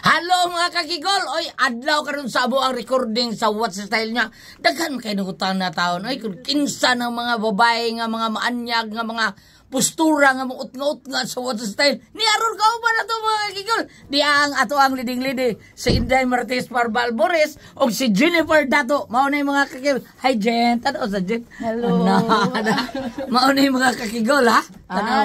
Hello mga kakigol! Oy, adlaw karon sa abo ang recording sa What's the Style niya. Daghan kay nangutang na taon. Oy, kung kinsa ng mga babae nga mga maanyag nga mga postura nga muot-ngot nga sa What's the Style. Niaron ka ba na to mga kakigol? Di ang ato ang leading-lady si Inday Martes Parbal Boris o si Jennifer Dato. Mao na yung mga kakigol. Hi Jen, tanaw sa Jen. Hello. Mao na yung mga kakigol ha.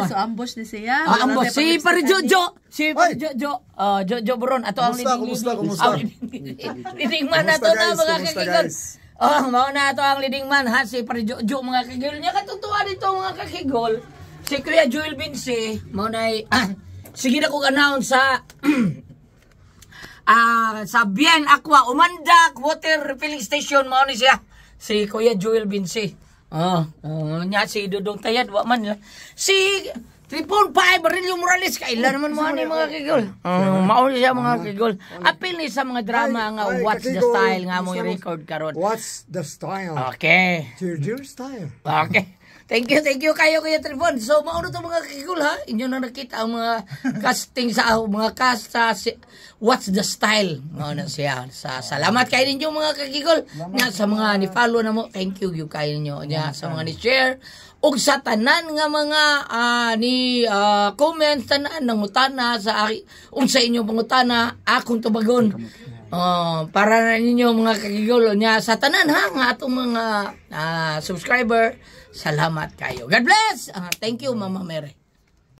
So ambush ni siya. Ambush si Parijojo. Si Jojo, Jojo Bron, ato ang Kumusta? leading man ato na mga kakigol. Mao na ato ang leading man ha, si Jojo mga kakigol. Nya katutuwa dito mga kakigol. Si Kuya Joel Vince, mao na sige na kong announce sa Bien Aqua Umandak Water Refilling Station, mao ni siya. Si Kuya Joel Vince. Nya si Dudong Tayad wa man si 3.5 Barilio Morales kailan naman mo ani mga kigol. Mao siya mga kigol. Apil ni sa mga drama nga What's the Style nga mo i-record karon. What's the Style? Okay. Your style. Okay. Thank you kayo Kuya Tribon. So mao to mga kigol ha. Inyo na nakita ang mga casting sa mga cast sa What's the Style. Mao na siya. Salamat kay ninyo mga kakigol. Nya sa mga ni-follow na mo. Thank you kay ninyo. Nya sa mga ni-share ug sa tanan nga mga comments tanan nangutana sa unsa inyong pangutana akong tubagon para na ninyo mga kakigol nya sa tanan ha nga atong mga subscriber. Salamat kayo. God bless. Thank you Mama Mary.